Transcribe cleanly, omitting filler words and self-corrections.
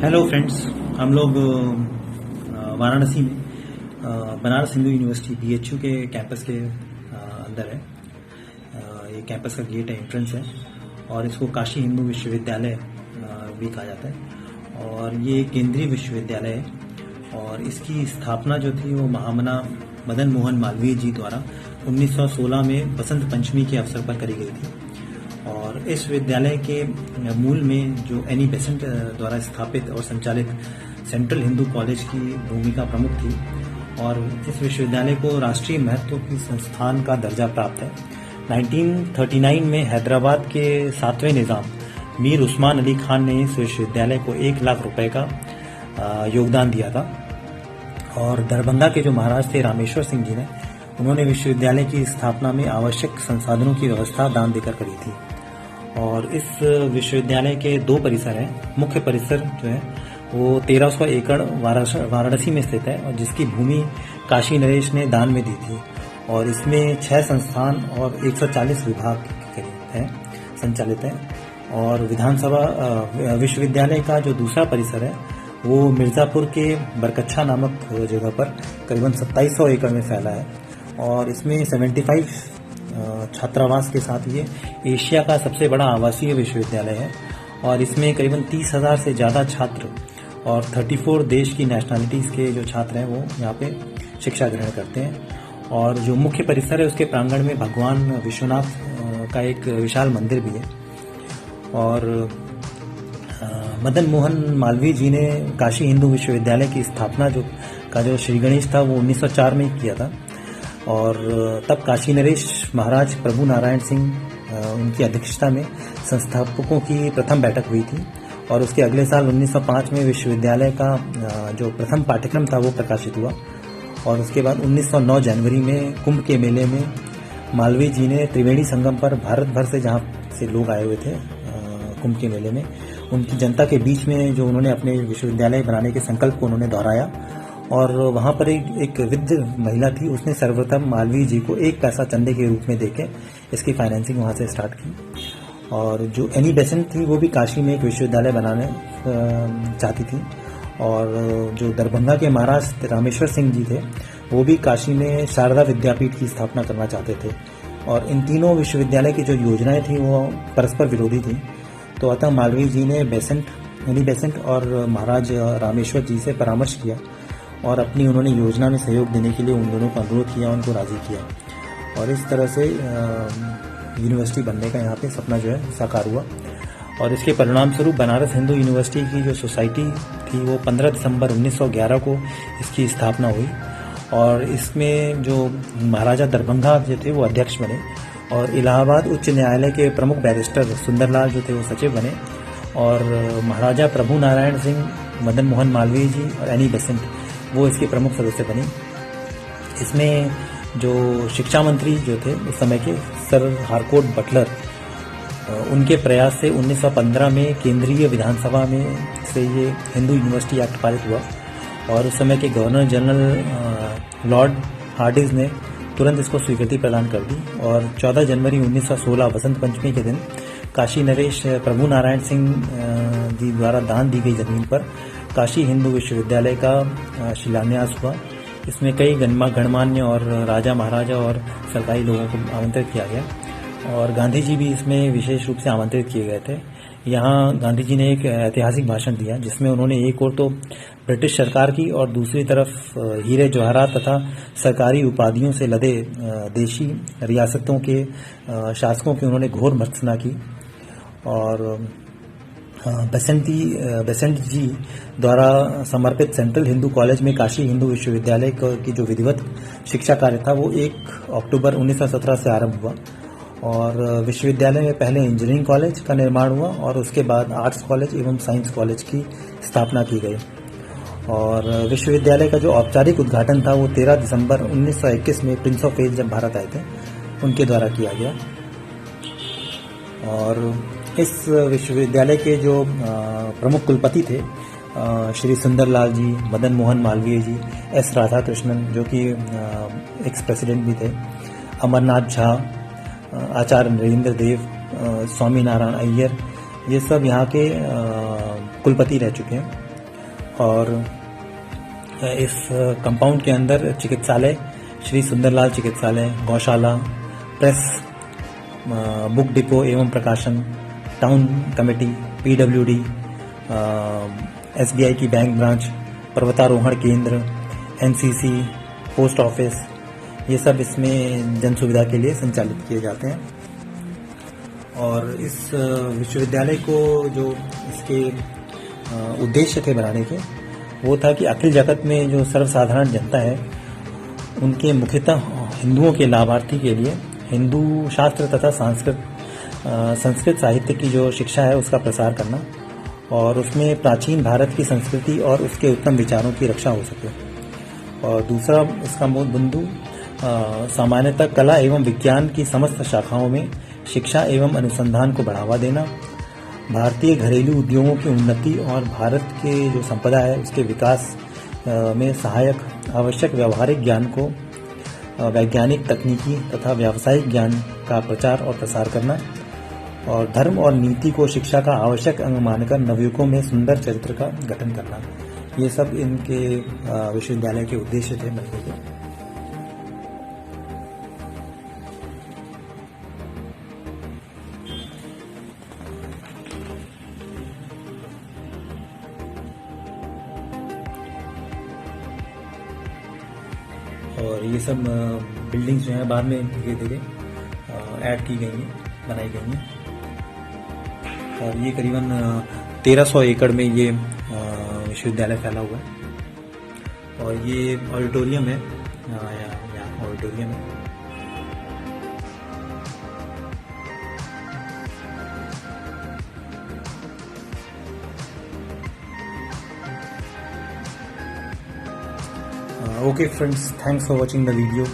Hello friends, हम लोग वाराणसी में बनारस हिंदू यूनिवर्सिटी बीएचयू के कैंपस के अंदर है। ये कैंपस का गेट है, एंट्रेंस है और इसको काशी हिंदू विश्वविद्यालय भी कहा जाता है। और ये केंद्रीय विश्वविद्यालय है और इसकी स्थापना जो थी वो महामना मदन मोहन मालवीय जी द्वारा 1916 में बसंत पंचमी के अवसर पर करी गई थी। और इस विद्यालय के मूल में जो एनी बेसेंट द्वारा स्थापित और संचालित सेंट्रल हिंदू कॉलेज की भूमिका प्रमुख थी और इस विश्वविद्यालय को राष्ट्रीय महत्व की संस्थान का दर्जा प्राप्त है। 1939 में हैदराबाद के 7वें निजाम मीर उस्मान अली खान ने इस विश्वविद्यालय को 1 लाख रुपए का योगदान दिया था। और दरभंगा के जो महाराज थे रामेश्वर सिंह जी ने, उन्होंने विश्वविद्यालय की स्थापना में आवश्यक संसाधनों की व्यवस्था दान देकर करी थी। और इस विश्वविद्यालय के 2 परिसर हैं। मुख्य परिसर जो है वो 1300 एकड़ वाराणसी में स्थित है और जिसकी भूमि काशी नरेश ने दान में दी थी। और इसमें 6 संस्थान और 140 विभाग हैं संचालित हैं। और विधानसभा विश्वविद्यालय का जो दूसरा परिसर है वो मिर्जापुर के बरकच्छा नामक जगह पर करीबन 2700 एकड़ में फैला है। और इसमें 75 छात्रावास के साथ ये एशिया का सबसे बड़ा आवासीय विश्वविद्यालय है। और इसमें करीबन 30,000 से ज़्यादा छात्र और 34 देश की नेशनलिटीज़ के जो छात्र हैं वो यहाँ पे शिक्षा ग्रहण करते हैं। और जो मुख्य परिसर है उसके प्रांगण में भगवान विश्वनाथ का एक विशाल मंदिर भी है। और मदन मोहन मालवीय जी ने काशी हिंदू विश्वविद्यालय की स्थापना जो श्री गणेश था वो 1904 में किया था। और तब काशी नरेश महाराज प्रभु नारायण सिंह उनकी अध्यक्षता में संस्थापकों की प्रथम बैठक हुई थी। और उसके अगले साल 1905 में विश्वविद्यालय का जो प्रथम पाठ्यक्रम था वो प्रकाशित हुआ। और उसके बाद 1909 जनवरी में कुंभ के मेले में मालवीय जी ने त्रिवेणी संगम पर भारत भर से जहाँ से लोग आए हुए थे कुंभ के मेले में, उनकी जनता के बीच में जो उन्होंने अपने विश्वविद्यालय बनाने के संकल्प को उन्होंने दोहराया। और वहाँ पर एक वृद्ध महिला थी, उसने सर्वप्रथम मालवीय जी को 1 पैसा चंदे के रूप में देके इसकी फाइनेंसिंग वहाँ से स्टार्ट की। और जो एनी बेसेंट थी वो भी काशी में एक विश्वविद्यालय बनाने चाहती थी। और जो दरभंगा के महाराज रामेश्वर सिंह जी थे वो भी काशी में शारदा विद्यापीठ की स्थापना करना चाहते थे। और इन तीनों विश्वविद्यालय की जो योजनाएं थी वो परस्पर विरोधी थी। तो अतः मालवीय जी ने एनी बेसेंट और महाराज रामेश्वर जी से परामर्श किया और अपनी उन्होंने योजना में सहयोग देने के लिए उन दोनों का अनुरोध किया, उनको राजी किया। और इस तरह से यूनिवर्सिटी बनने का यहाँ पे सपना जो है साकार हुआ। और इसके परिणाम स्वरूप बनारस हिंदू यूनिवर्सिटी की जो सोसाइटी थी वो 15 दिसंबर 1911 को इसकी स्थापना हुई। और इसमें जो महाराजा दरभंगा जो थे वो अध्यक्ष बने और इलाहाबाद उच्च न्यायालय के प्रमुख बैरिस्टर सुंदरलाल जो थे वो सचिव बने। और महाराजा प्रभु नारायण सिंह, मदन मोहन मालवीय जी और एनी बेसेंट वो इसके प्रमुख सदस्य बने। इसमें जो शिक्षा मंत्री जो थे उस समय के सर हारकोर्ट बटलर, उनके प्रयास से 1915 में केंद्रीय विधानसभा में से ये हिंदू यूनिवर्सिटी एक्ट पारित हुआ। और उस समय के गवर्नर जनरल लॉर्ड हार्डिंज ने तुरंत इसको स्वीकृति प्रदान कर दी। और 14 जनवरी 1916 बसंत पंचमी के दिन काशी नरेश प्रभु नारायण सिंह जी द्वारा दान दी गई जमीन पर काशी हिंदू विश्वविद्यालय का शिलान्यास हुआ। इसमें कई गणमान्य और राजा महाराजा और सरकारी लोगों को आमंत्रित किया गया और गांधी जी भी इसमें विशेष रूप से आमंत्रित किए गए थे। यहाँ गांधी जी ने एक ऐतिहासिक भाषण दिया जिसमें उन्होंने एक ओर तो ब्रिटिश सरकार की और दूसरी तरफ हीरे जवाहरात तथा सरकारी उपाधियों से लदे देशी रियासतों के शासकों की उन्होंने घोर भर्त्सना की। और बेसेंट जी द्वारा समर्पित सेंट्रल हिंदू कॉलेज में काशी हिंदू विश्वविद्यालय की जो विधिवत शिक्षा कार्य था वो 1 अक्टूबर 1917 से आरंभ हुआ। और विश्वविद्यालय में पहले इंजीनियरिंग कॉलेज का निर्माण हुआ और उसके बाद आर्ट्स कॉलेज एवं साइंस कॉलेज की स्थापना की गई। और विश्वविद्यालय का जो औपचारिक उद्घाटन था वो 13 दिसंबर 1921 में प्रिंस ऑफ वेल्स जब भारत आए थे उनके द्वारा किया गया। और इस विश्वविद्यालय के जो प्रमुख कुलपति थे श्री सुंदरलाल जी, मदन मोहन मालवीय जी, एस राधाकृष्णन जो कि एक्स प्रेसिडेंट भी थे, अमरनाथ झा, आचार्य नरेंद्र देव, स्वामी नारायण अय्यर, ये सब यहाँ के कुलपति रह चुके हैं। और इस कंपाउंड के अंदर चिकित्सालय, श्री सुंदरलाल चिकित्सालय, गौशाला, प्रेस, बुक डिपो एवं प्रकाशन, टाउन कमेटी, PWD, SBI की बैंक ब्रांच, पर्वतारोहण केंद्र, NCC, पोस्ट ऑफिस, ये सब इसमें जन सुविधा के लिए संचालित किए जाते हैं। और इस विश्वविद्यालय को जो इसके उद्देश्य थे बनाने के, वो था कि अखिल जगत में जो सर्वसाधारण जनता है उनके मुख्यतः हिंदुओं के लाभार्थी के लिए हिंदू शास्त्र तथा संस्कृत साहित्य की जो शिक्षा है उसका प्रसार करना, और उसमें प्राचीन भारत की संस्कृति और उसके उत्तम विचारों की रक्षा हो सके। और दूसरा इसका मूल बिंदु सामान्यतः कला एवं विज्ञान की समस्त शाखाओं में शिक्षा एवं अनुसंधान को बढ़ावा देना, भारतीय घरेलू उद्योगों की उन्नति और भारत के जो संपदा है उसके विकास में सहायक आवश्यक व्यावहारिक ज्ञान को वैज्ञानिक, तकनीकी तथा व्यावसायिक ज्ञान का प्रचार और प्रसार करना, और धर्म और नीति को शिक्षा का आवश्यक अंग मानकर नवयुवकों में सुंदर चरित्र का गठन करना, ये सब इनके विश्वविद्यालय के उद्देश्य थे बनने के। और ये सब बिल्डिंग्स जो हैं बाद में धीरे धीरे ऐड की गई हैं, बनाई गई हैं। और ये करीबन 1300 एकड़ में ये विश्वविद्यालय फैला हुआ है। और ये ऑडिटोरियम है, यहाँ ऑडिटोरियम है। Okay friends, thanks for watching the video.